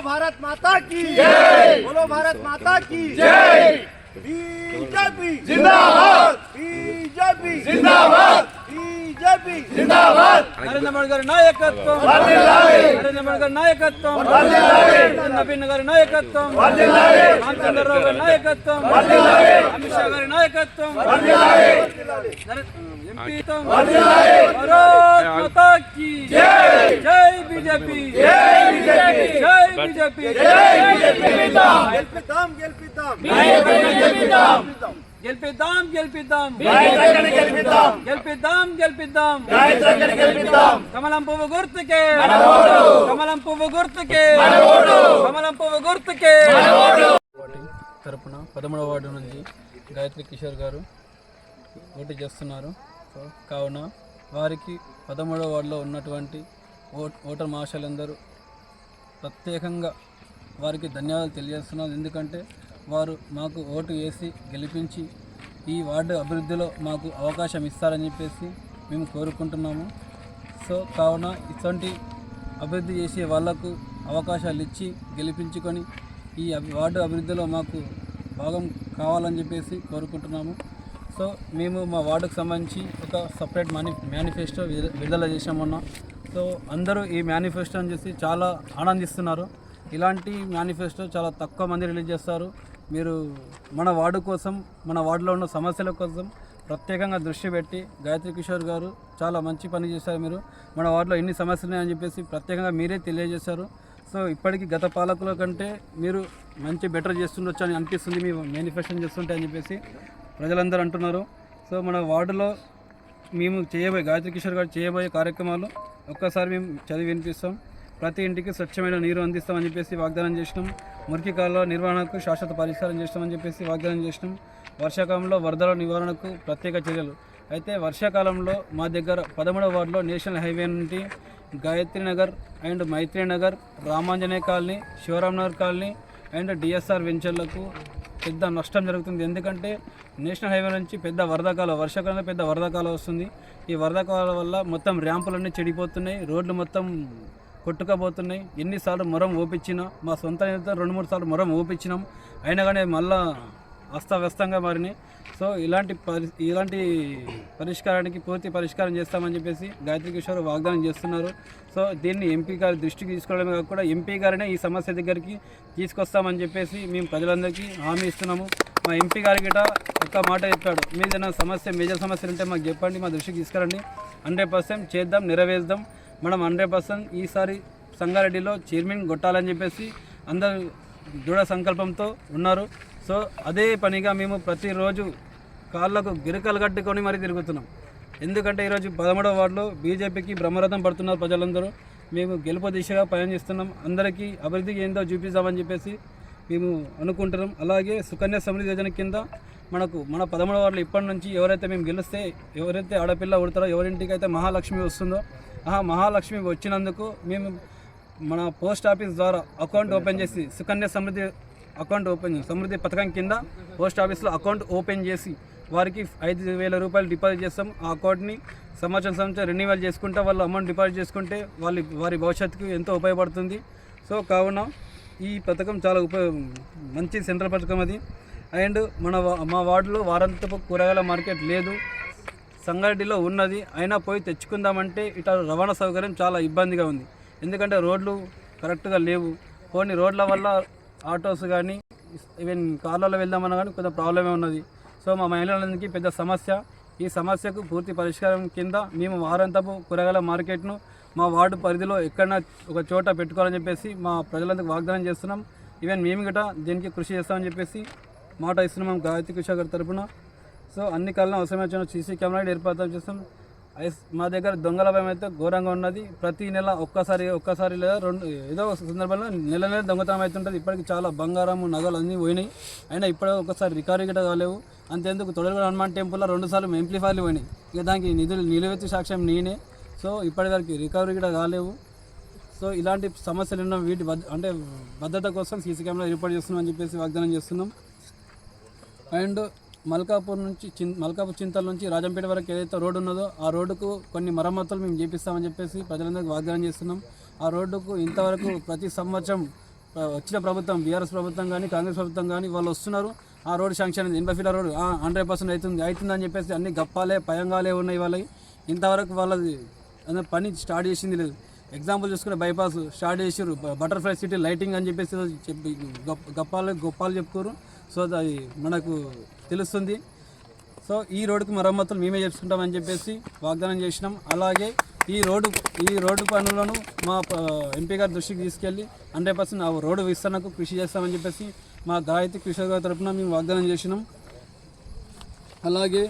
भारत माता की जय, बोलो भारत माता की जय। बीजेपी जिंदाबाद, बीजेपी जिंदाबाद, बीजेपी जिंदाबाद। नरेंद्र मोदी गाరి నాయకత్వం వర్ధిల్లాలి, నరేంద్ర మోదీ గారి నాయకత్వం వర్ధిల్లాలి, నవీన్ గారి నాయకత్వం వర్ధిల్లాలి, రామచంద్రరావు గారి నాయకత్వం వర్ధిల్లాలి, అమిత్ షా గారి నాయకత్వం వర్ధిల్లాలి, ఎంపీతం వర్ధిల్లాలి। భారత్ మాతా की జై, జై బీజేపీ, జై బీజేపీ, జై బీజేపీ, జై బీజేపీ। గెలుపుతాం గెలుపుతాం గెలుపుతాం గెలుపుతాం గెలుపుతాం గెలుపుతాం గెలుపుతాం గెలుపుతాం గెలుపుతాం। కమలం పువ్వు గుర్తుకే, కమలం పువ్వు గుర్తుకే, కమలం పువ్వు గుర్తుకే। తరపున 13వ వార్డు నుంచి గాయత్రి కిషోర్ గారు పోటీ చేస్తున్నారు. సో కావున వారికి 13వ వార్డులో ఉన్నటువంటి ఓటర్ మహాశయులందరూ ప్రత్యేకంగా వారికి ధన్యవాదాలు తెలియజేస్తున్నారు. ఎందుకంటే వారు మాకు ఓటు వేసి గెలిపించి ఈ వార్డు అభివృద్ధిలో మాకు అవకాశం ఇస్తారని చెప్పేసి మేము కోరుకుంటున్నాము. సో కావున ఇటువంటి అభివృద్ధి చేసే వాళ్లకు అవకాశాలు ఇచ్చి గెలిపించుకొని ఈ వార్డు అభివృద్ధిలో మాకు భాగం కావాలని చెప్పేసి కోరుకుంటున్నాము. సో మేము మా వార్డుకు సంబంధించి ఒక సపరేట్ మేనిఫెస్టో విడుదల చేసామన్నా. సో అందరూ ఈ మేనిఫెస్టోని చూసి చాలా ఆనందిస్తున్నారు. ఇలాంటి మేనిఫెస్టో చాలా తక్కువ మంది రిలీజ్ చేస్తారు. మీరు మన వార్డు కోసం, మన వార్డులో ఉన్న సమస్యల కోసం ప్రత్యేకంగా దృష్టి పెట్టి గాయత్రి కిషోర్ గారు చాలా మంచి పని చేశారు. మీరు మన వార్డులో ఎన్ని సమస్యలు ఉన్నాయని చెప్పేసి ప్రత్యేకంగా మీరే తెలియజేశారు. సో ఇప్పటికీ గత పాలకుల కంటే మీరు మంచి బెటర్ చేస్తుండొచ్చు అని అనిపిస్తుంది మీ మేనిఫెస్టో చేస్తుంటే అని చెప్పేసి ప్రజలందరూ అంటున్నారు. సో మన వార్డులో మేము గాయత్రి కిషోర్ గారు చేయబోయే కార్యక్రమాలు ఒక్కసారి మేము చదివి వినిపిస్తాం. ప్రతి ఇంటికి స్వచ్ఛమైన నీరు అందిస్తామని చెప్పేసి వాగ్దానం చేసినాం. మురికి కాలువ నిర్వహణకు శాశ్వత పరిష్కారం చేస్తామని చెప్పేసి వాగ్దానం చేసినాం. వర్షాకాలంలో వరదల నివారణకు ప్రత్యేక చర్యలు. అయితే వర్షాకాలంలో మా దగ్గర 13వ వార్డులో నేషనల్ హైవే నుండి Gayatri Nagar and Maitri Nagar, Ramanjaneya colony, Sivaram Nagar colony and DSR వెంచర్లకు పెద్ద నష్టం జరుగుతుంది. ఎందుకంటే నేషనల్ హైవే నుంచి పెద్ద వరదకాలం, వర్షాకాలంలో పెద్ద వరదకాలం వస్తుంది. ఈ వరదకాలం వల్ల మొత్తం ర్యాంపులన్నీ చెడిపోతున్నాయి, రోడ్లు మొత్తం కొట్టుకపోతున్నాయి. ఎన్నిసార్లు మొరం ఓపించినా, మా సొంత 2-3 సార్లు మొరం ఓపించినాం, అయినా కానీ మళ్ళా అస్తవ్యస్తంగా మారినాయి. సో ఇలాంటి పరిష్కారానికి పూర్తి పరిష్కారం చేస్తామని చెప్పేసి గాయత్రి కిషోర్ వాగ్దానం చేస్తున్నారు. సో దీన్ని ఎంపీ గారి దృష్టికి తీసుకోవడమే కాకుండా ఎంపీ గారినే ఈ సమస్య దగ్గరికి తీసుకొస్తామని చెప్పేసి మేము ప్రజలందరికీ హామీ ఇస్తున్నాము. మా ఎంపీ గారి గిట ఒక్క మాట చెప్పాడు, మీదైనా సమస్య మేజర్ సమస్యలు ఉంటే మాకు చెప్పండి, మా దృష్టికి తీసుకురండి, 100% చేద్దాం, నెరవేర్దాం. మనం 100% ఈసారి సంగారెడ్డిలో చైర్మన్ కొట్టాలని చెప్పేసి అందరూ దృఢ సంకల్పంతో ఉన్నారు. సో అదే పనిగా మేము ప్రతిరోజు కాళ్ళకు గిరికలు కట్టుకొని మరీ తిరుగుతున్నాం. ఎందుకంటే ఈరోజు 13వ వార్డులో బీజేపీకి బ్రహ్మరథం పడుతున్నారు ప్రజలందరూ. మేము గెలుపు దిశగా పయనిస్తున్నాం, అందరికీ అభివృద్ధి ఏందో చూపిస్తామని చెప్పేసి మేము అనుకుంటున్నాం. అలాగే సుకన్య సమృద్ధి యోజన కింద మన 13వ వార్డులో ఇప్పటి నుంచి ఎవరైతే మేము గెలిస్తే, ఎవరైతే ఆడపిల్ల ఉడతారో, ఎవరింటికి అయితే మహాలక్ష్మి వస్తుందో, మహాలక్ష్మి వచ్చినందుకు మేము మన పోస్ట్ ఆఫీస్ ద్వారా అకౌంట్ ఓపెన్ చేసి సుకన్య సమృద్ధి అకౌంట్ సమృద్ధి పథకం కింద పోస్ట్ ఆఫీస్లో అకౌంట్ ఓపెన్ చేసి వారికి 5,000 రూపాయలు డిపాజిట్ చేస్తాం. ఆ అకౌంట్ని సంవత్సరం రెన్యువల్ చేసుకుంటే వాళ్ళు అమౌంట్ డిపాజిట్ చేసుకుంటే వారి భవిష్యత్తుకు ఎంతో ఉపయోగపడుతుంది. సో కావున ఈ పథకం చాలా మంచి సెంట్రల్ పథకం అది. అండ్ మా వార్డులో వారాంతపు కూరగాయల మార్కెట్ లేదు, సంగారెడ్డిలో ఉన్నది, అయినా పోయి తెచ్చుకుందామంటే ఇట్లా రవాణా సౌకర్యం చాలా ఇబ్బందిగా ఉంది. ఎందుకంటే రోడ్లు కరెక్ట్గా లేవు. కొన్ని రోడ్ల వల్ల ఆటోస్ కానీ ఈవెన్ కార్లలో వెళ్దామన్నా కానీ కొంత ప్రాబ్లమే ఉన్నది. సో మా మహిళలందరికీ పెద్ద సమస్య. ఈ సమస్యకు పూర్తి పరిష్కారం కింద మేము వారాంతపు కూరగాయల మార్కెట్ను మా వార్డు పరిధిలో ఎక్కడైనా ఒక చోట పెట్టుకోవాలని చెప్పేసి మా ప్రజలందరికీ వాగ్దానం చేస్తున్నాం. ఈవెన్ మేము గిట దీనికి కృషి చేస్తామని చెప్పేసి మాట ఇస్తున్నాం గాయత్రి కిషోర్ గారి తరపున. సో అన్ని కాలంలో అవసరమైన సీసీ కెమెరా ఏర్పాటు చేస్తాం. మా దగ్గర దొంగల భయం అయితే ఘోరంగా ఉన్నది. ప్రతి నెల ఒక్కసారి లేదా ఏదో ఒక సందర్భంలో నెల దొంగతనం అవుతుంటుంది. ఇప్పటికి చాలా బంగారం, నగలు అన్నీ పోయినాయి. అయినా ఇప్పుడే ఒకసారి రికవరీ గిట్ట కాలేవు. అంతేందుకు తొడగల హనుమాన్ టెంపుల్లో 2 సార్లు యాంప్లిఫైర్లు పోయినాయి. ఇక దానికి నిలువెత్తు సాక్ష్యం నేనే. సో ఇప్పటివరకు రికవరీ గిట్ట కాలేవు. సో ఇలాంటి సమస్యలు ఉన్న వీటి అంటే భద్రత కోసం సీసీ కెమెరా ఏర్పాటు చేస్తున్నాం అని చెప్పేసి వాగ్దానం చేస్తున్నాం. అండ్ మల్కాపూర్ చింతల నుంచి రాజంపేట వరకు ఏదైతే రోడ్డు ఉన్నదో ఆ రోడ్డుకు కొన్ని మరమ్మతులు మేము చేపిస్తామని చెప్పేసి ప్రజలందరికీ వాగ్దానం చేస్తున్నాం. ఆ రోడ్డుకు ఇంతవరకు ప్రతి సంవత్సరం వచ్చిన ప్రభుత్వం బీఆర్ఎస్ ప్రభుత్వం కానీ కాంగ్రెస్ ప్రభుత్వం కానీ వాళ్ళు వస్తున్నారు. ఆ రోడ్ శాంక్షన్ 80 ఫీట్ల రోడ్ 100% అవుతుందని చెప్పేసి అన్ని గప్పాలే పయంగాలే ఉన్నాయి. వాళ్ళకి ఇంతవరకు వాళ్ళది పని స్టార్ట్ చేసింది లేదు. ఎగ్జాంపుల్ చూసుకుంటే బైపాస్ స్టార్ట్ చేసారు, బటర్ఫ్లై సిటీ లైటింగ్ అని చెప్పేసి చెప్పి గొప్పాలు చెప్పుకోరు. సో అది మనకు తెలుస్తుంది. సో ఈ రోడ్డుకు మరమ్మతులు మేమే చేసుకుంటామని చెప్పేసి వాగ్దానం చేసినాం. అలాగే ఈ రోడ్డు పనులను మా ఎంపీ గారి దృష్టికి తీసుకెళ్ళి 100% ఆ రోడ్డు విస్తరణకు కృషి చేస్తామని చెప్పేసి మా గాయత్రి కిషోర్ గారి తరఫున మేము వాగ్దానం చేసినాం. అలాగే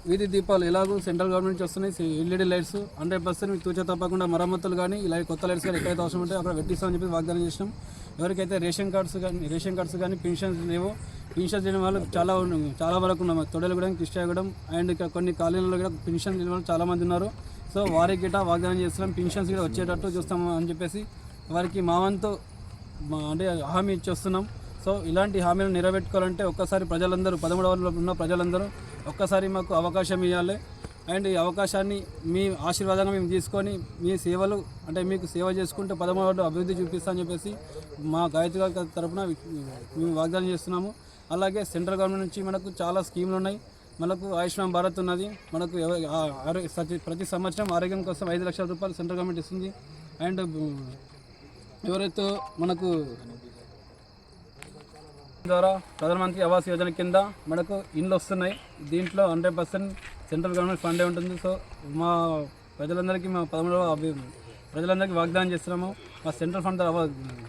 వీధి దీపాలు ఎలాగో సెంట్రల్ గవర్నమెంట్ నుంచి వస్తున్నాయి, ఎల్ఈడి లైట్స్ 100% తూచ తప్పకుండా మరమ్మతులు కానీ ఇలా కొత్త లైట్స్ కానీ ఎక్కడైతే అవసరం ఉంటే అక్కడ పెట్టిస్తామని చెప్పి వాగ్దానం చేసినాం. ఎవరికైతే రేషన్ కార్డ్స్ కానీ పెన్షన్స్ లేవో, పెన్షన్స్ లేని వాళ్ళు చాలా వరకు ఉన్నాం. తొడలగూడెం, కృష్ణాగూడెం అండ్ ఇక్కడ కొన్ని కాలనీలలో కూడా పెన్షన్ లేని వాళ్ళు చాలామంది ఉన్నారు. సో వారికి గిట్ట వాగ్దానం చేస్తున్నాం, పెన్షన్స్ కూడా వచ్చేటట్టు చూస్తాము అని చెప్పేసి వారికి మా వంతు అంటే హామీ ఇచ్చేస్తున్నాం. సో ఇలాంటి హామీలను నెరవేర్చుకోవాలంటే ఒక్కసారి ప్రజలందరూ 13వ వార్డులో ఉన్న ప్రజలందరూ ఒక్కసారి మాకు అవకాశం ఇవ్వాలి. అండ్ ఈ అవకాశాన్ని మీ ఆశీర్వాదంగా మేము తీసుకొని మీ సేవలు అంటే మీకు సేవ చేసుకుంటే 13వ వార్డు అభివృద్ధి చూపిస్తామని చెప్పేసి మా గాయత్రి గారి తరఫున మేము వాగ్దానం చేస్తున్నాము. అలాగే సెంట్రల్ గవర్నమెంట్ నుంచి మనకు చాలా స్కీములు ఉన్నాయి. మనకు ఆయుష్మాన్ భారత్ ఉన్నది. మనకు ప్రతి సంవత్సరం ఆరోగ్యం కోసం 5 లక్షల రూపాయలు సెంట్రల్ గవర్నమెంట్ ఇస్తుంది. అండ్ ఎవరైతే మనకు ద్వారా ప్రధానమంత్రి ఆవాస్ యోజన కింద మనకు ఇండ్లు వస్తున్నాయి. దీంట్లో 100% సెంట్రల్ గవర్నమెంట్ ఫండే ఉంటుంది. సో మా ప్రజలందరికీ మా 13వ ప్రజలందరికీ వాగ్దానం చేస్తున్నాము. మా సెంట్రల్ ఫండ్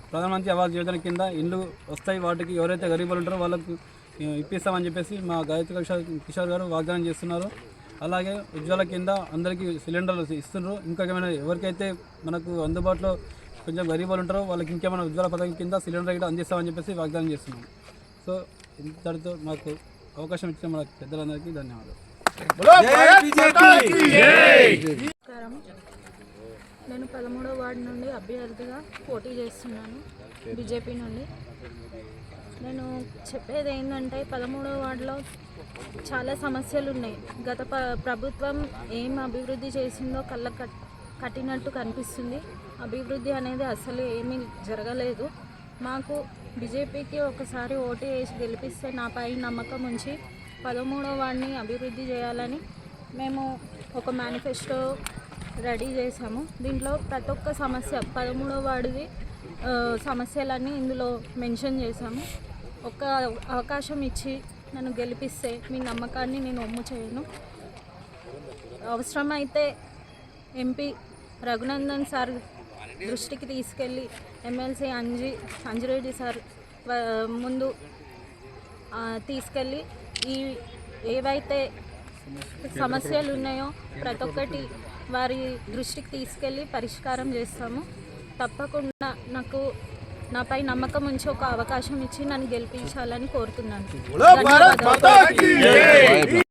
ప్రధానమంత్రి ఆవాస్ యోజన కింద ఇండ్లు వస్తాయి. వాటికి ఎవరైతే గరీబులు ఉంటారో వాళ్ళకు ఇప్పిస్తామని చెప్పేసి మా గాయత్రి కిషోర్ గారు వాగ్దానం చేస్తున్నారు. అలాగే ఉజ్వల కింద అందరికీ సిలిండర్లు ఇస్తున్నారు. ఇంకా ఏమైనా ఎవరికైతే మనకు అందుబాటులో కొంచెం గరీబులు ఉంటారో వాళ్ళకి ఇంకేమైనా ఉజ్వల పథకం కింద సిలిండర్ కూడా అందిస్తామని చెప్పేసి వాగ్దానం చేస్తున్నాం. సో ఇంతటితో మాకు అవకాశం ఇచ్చిన మన పెద్దలందరికీ ధన్యవాదాలు. నేను 13వ వార్డు నుండి అభ్యర్థిగా పోటీ చేస్తున్నాను బీజేపీ నుండి. నేను చెప్పేది ఏంటంటే 13వ వార్డులో చాలా సమస్యలు ఉన్నాయి. గత ప్రభుత్వం ఏం అభివృద్ధి చేసిందో కట్టినట్టు కనిపిస్తుంది. అభివృద్ధి అనేది అసలు ఏమీ జరగలేదు. మాకు బీజేపీకి ఒకసారి ఓటు వేసి గెలిపిస్తే నాపై నమ్మకం ఉంచి 13వ వార్డుని అభివృద్ధి చేయాలని మేము ఒక మేనిఫెస్టో రెడీ చేసాము. దీంట్లో ప్రతి ఒక్క సమస్య 13వ వార్డుది సమస్యలన్నీ ఇందులో మెన్షన్ చేశాము. ఒక అవకాశం ఇచ్చి నన్ను గెలిపిస్తే మీ నమ్మకాన్ని నేను ఒమ్ము చేయను. అవసరమైతే ఎంపీ రఘునందన్ సార్ దృష్టికి తీసుకెళ్ళి ఎమ్మెల్సీ అంజిరెడ్డి సార్ ముందు తీసుకెళ్ళి ఏవైతే సమస్యలు ఉన్నాయో ప్రతి ఒక్కటి వారి దృష్టికి తీసుకెళ్ళి పరిష్కారం చేస్తాము. తప్పకుండా నాపై నమ్మకం ఉంచి ఒక అవకాశం ఇచ్చి నన్ను గెలిపించాలని కోరుతున్నాను. ధన్యవాదాలు.